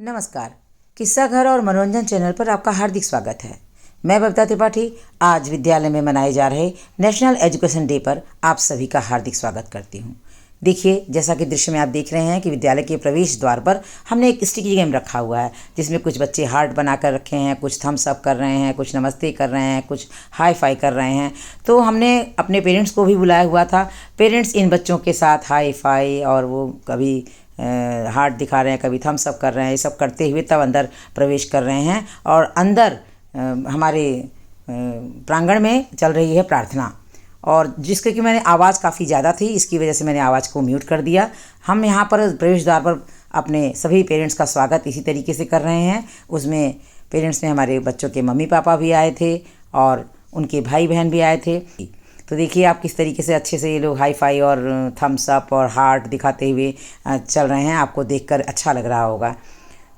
नमस्कार। किस्सा घर और मनोरंजन चैनल पर आपका हार्दिक स्वागत है। मैं बबीता त्रिपाठी आज विद्यालय में मनाए जा रहे नेशनल एजुकेशन डे पर आप सभी का हार्दिक स्वागत करती हूँ। देखिए, जैसा कि दृश्य में आप देख रहे हैं कि विद्यालय के प्रवेश द्वार पर हमने एक स्टिकी गेम रखा हुआ है, जिसमें कुछ बच्चे हार्ट बनाकर रखे हैं, कुछ थम्स अप कर रहे हैं, कुछ नमस्ते कर रहे हैं, कुछ हाई फाई कर रहे हैं। तो हमने अपने पेरेंट्स को भी बुलाया हुआ था। पेरेंट्स इन बच्चों के साथ हाई फाई और वो कभी हार्ट दिखा रहे हैं, कभी थम्स अप कर रहे हैं, ये सब करते हुए तब अंदर प्रवेश कर रहे हैं। और अंदर हमारे प्रांगण में चल रही है प्रार्थना, और जिसके कि मैंने आवाज़ काफ़ी ज़्यादा थी, इसकी वजह से मैंने आवाज़ को म्यूट कर दिया। हम यहाँ पर प्रवेश द्वार पर अपने सभी पेरेंट्स का स्वागत इसी तरीके से कर रहे हैं। उसमें पेरेंट्स में हमारे बच्चों के मम्मी पापा भी आए थे और उनके भाई बहन भी आए थे। तो देखिए आप किस तरीके से अच्छे से ये लोग हाई फाई और थम्स अप और हार्ट दिखाते हुए चल रहे हैं। आपको देखकर अच्छा लग रहा होगा।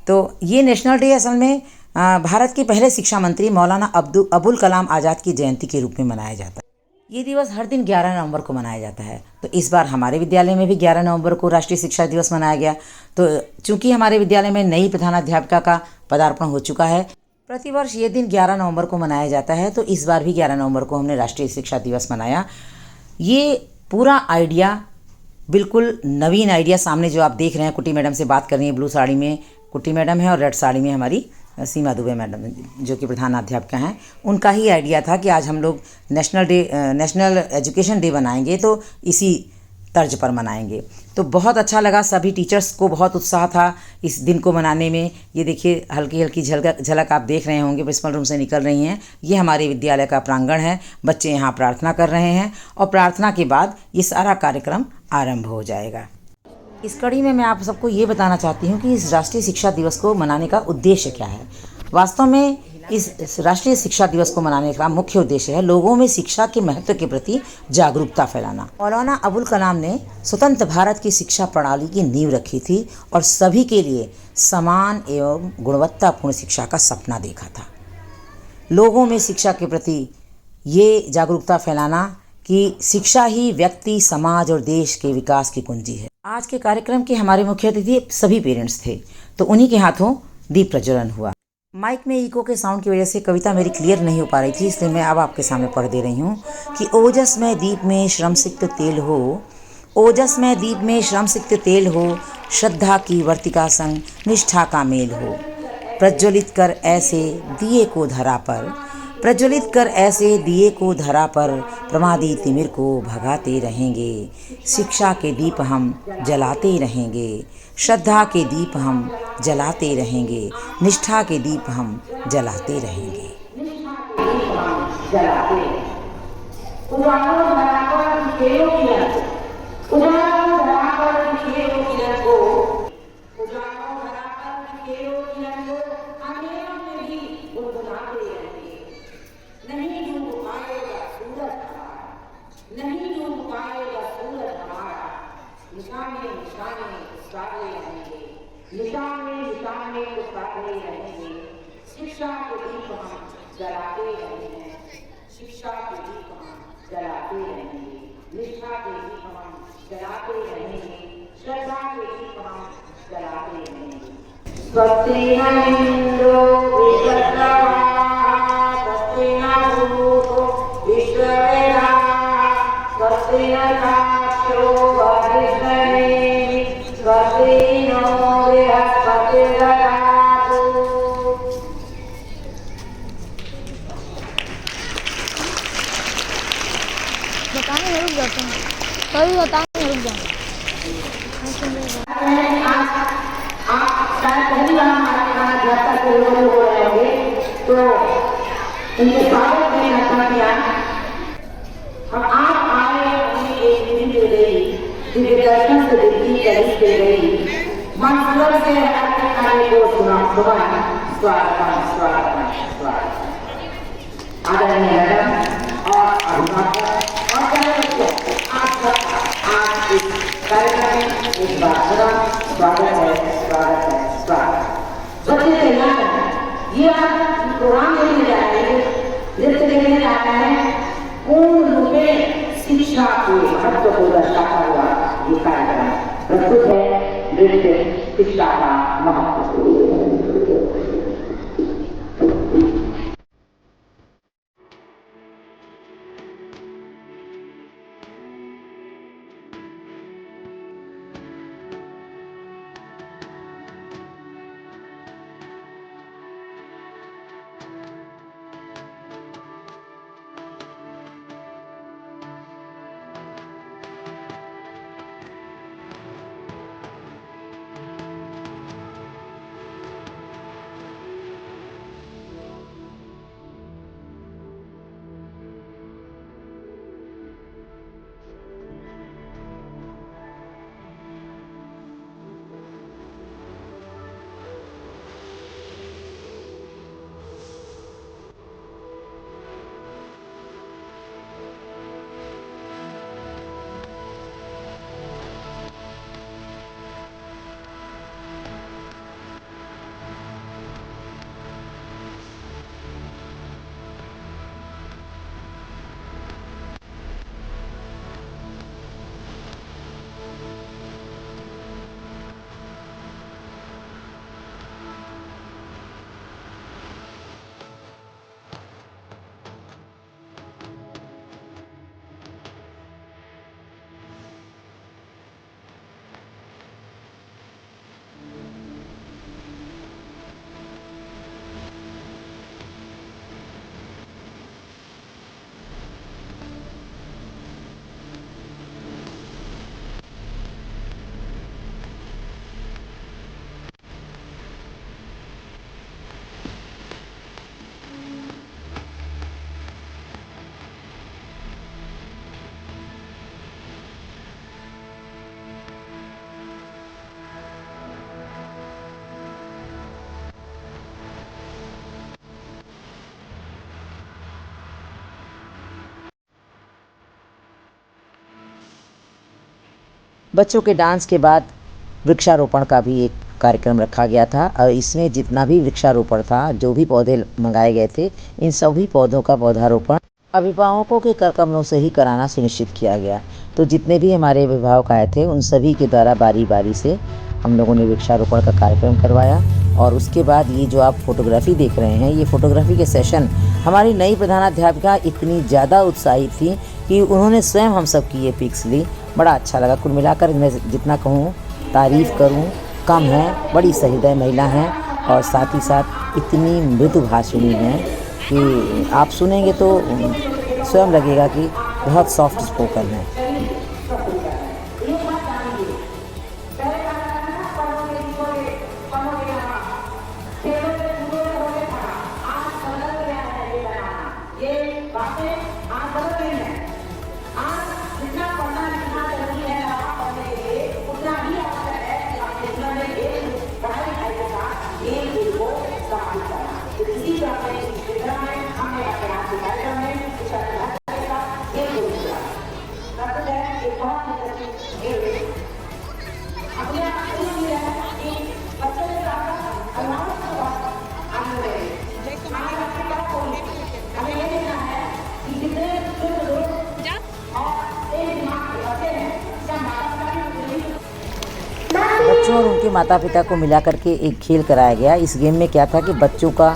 तो ये नेशनल डे असल में भारत के पहले शिक्षा मंत्री मौलाना अबुल कलाम आज़ाद की जयंती के रूप में मनाया जाता है। ये दिवस हर दिन 11 नवंबर को मनाया जाता है। तो इस बार हमारे विद्यालय में भी 11 नवंबर को राष्ट्रीय शिक्षा दिवस मनाया गया। तो चूँकि हमारे विद्यालय में नई प्रधानाध्यापिका का पदार्पण हो चुका है, प्रतिवर्ष ये दिन 11 नवंबर को मनाया जाता है। तो इस बार भी 11 नवंबर को हमने राष्ट्रीय शिक्षा दिवस मनाया। ये पूरा आइडिया बिल्कुल नवीन आइडिया, सामने जो आप देख रहे हैं, कुट्टी मैडम से बात कर रही है, ब्लू साड़ी में कुट्टी मैडम है और रेड साड़ी में हमारी सीमा दुबे मैडम जो कि प्रधानाध्यापिका हैं, उनका ही आइडिया था कि आज हम लोग नेशनल एजुकेशन डे बनाएंगे, तो इसी तर्ज पर मनाएंगे। तो बहुत अच्छा लगा, सभी टीचर्स को बहुत उत्साह था इस दिन को मनाने में। ये देखिए हल्की हल्की झलक आप देख रहे होंगे, प्रिंसिपल रूम से निकल रही हैं। ये हमारे विद्यालय का प्रांगण है। बच्चे यहाँ प्रार्थना कर रहे हैं और प्रार्थना के बाद ये सारा कार्यक्रम आरंभ हो जाएगा। इस कड़ी में मैं आप सबको ये बताना चाहती हूँ कि इस राष्ट्रीय शिक्षा दिवस को मनाने का उद्देश्य क्या है। वास्तव में इस राष्ट्रीय शिक्षा दिवस को मनाने का मुख्य उद्देश्य है लोगों में शिक्षा के महत्व के प्रति जागरूकता फैलाना। मौलाना अबुल कलाम ने स्वतंत्र भारत की शिक्षा प्रणाली की नींव रखी थी और सभी के लिए समान एवं गुणवत्तापूर्ण शिक्षा का सपना देखा था। लोगों में शिक्षा के प्रति ये जागरूकता फैलाना कि शिक्षा ही व्यक्ति, समाज और देश के विकास की कुंजी है। आज के कार्यक्रम के हमारे मुख्य अतिथि सभी पेरेंट्स थे, तो उन्हीं के हाथों दीप प्रज्वलन हुआ। माइक में इको के साउंड की वजह से कविता मेरी क्लियर नहीं हो पा रही थी, इसलिए मैं अब आपके सामने पढ़ दे रही हूँ कि ओजस में दीप में श्रम सिक्त तेल हो, ओजस में दीप में श्रम सिक्त तेल हो, श्रद्धा की वर्तिका संग निष्ठा का मेल हो। प्रज्वलित कर ऐसे दिए को धरा पर, प्रज्वलित कर ऐसे दिए को धरा पर, प्रमादी तिमिर को भगाते रहेंगे। शिक्षा के दीप हम जलाते रहेंगे, श्रद्धा के दीप हम जलाते रहेंगे, निष्ठा के दीप हम जलाते रहेंगे। शिक्षा के दीप हम जलाते रहेंगे, शिक्षा के दीप हम जलाते रहेंगे, निष्ठा के दीप हम जलाते रहेंगे, श्रद्धा के दीप हम जलाते रहेंगे। स्वस्ति न इंद्रो विश्ववेदाः, स्वस्ति न भूतो विश्ववेदाः, स्वस्ति न साक्षो वरिष्ठनेमिः, स्वस्ति नो बृहस्पतिर्दधातु। बताने रुक जाते हैं, कभी बताने रुक जाते हैं। आप शायद पहली बार हमारे यहाँ जब तक लोग हो रहे होंगे, तो उनके स्वागत में रखा गया और आप आए उन्हें एक दिन दे गई, जिनके दर्शन से दिल की करीब दे गई। मंसूर से अपने खाने को सुना स्वागत स्वागत स्वागत। आदरणीय मैडम और अभिभावक और आप सब आज इस कार्यक्रम में एक बार स्वागत है, स्वागत है, स्वागत। बच्चे तैयार हैं, ये आप प्रोग्राम लेने जा रहे हैं, नृत्य लेने जा रहे हैं, पूर्ण रूप में शिक्षा के महत्व को दर्शाता हुआ ये कार्यक्रम प्रस्तुत है। दृष्टि शिक्षा का महत्व। बच्चों के डांस के बाद वृक्षारोपण का भी एक कार्यक्रम रखा गया था और इसमें जितना भी वृक्षारोपण था, जो भी पौधे मंगाए गए थे, इन सभी पौधों का पौधारोपण अभिभावकों के कर कमलों से ही कराना सुनिश्चित किया गया। तो जितने भी हमारे अभिभावक आए थे, उन सभी के द्वारा बारी बारी से हम लोगों ने वृक्षारोपण का कार्यक्रम करवाया। और उसके बाद ये जो आप फोटोग्राफी देख रहे हैं, ये फोटोग्राफी के सेशन हमारी नई प्रधानाध्यापिका इतनी ज़्यादा उत्साहित थी कि उन्होंने स्वयं हम सब की ये पिक्स ली। बड़ा अच्छा लगा। कुल मिलाकर मैं जितना कहूँ, तारीफ़ करूँ कम है। बड़ी सहृदय महिला हैं और साथ ही साथ इतनी मृदुभाषिणी हैं कि आप सुनेंगे तो स्वयं लगेगा कि बहुत सॉफ्ट स्पोकन है। बच्चों और उनके माता पिता को मिला करके एक खेल कराया गया। इस गेम में क्या था कि बच्चों का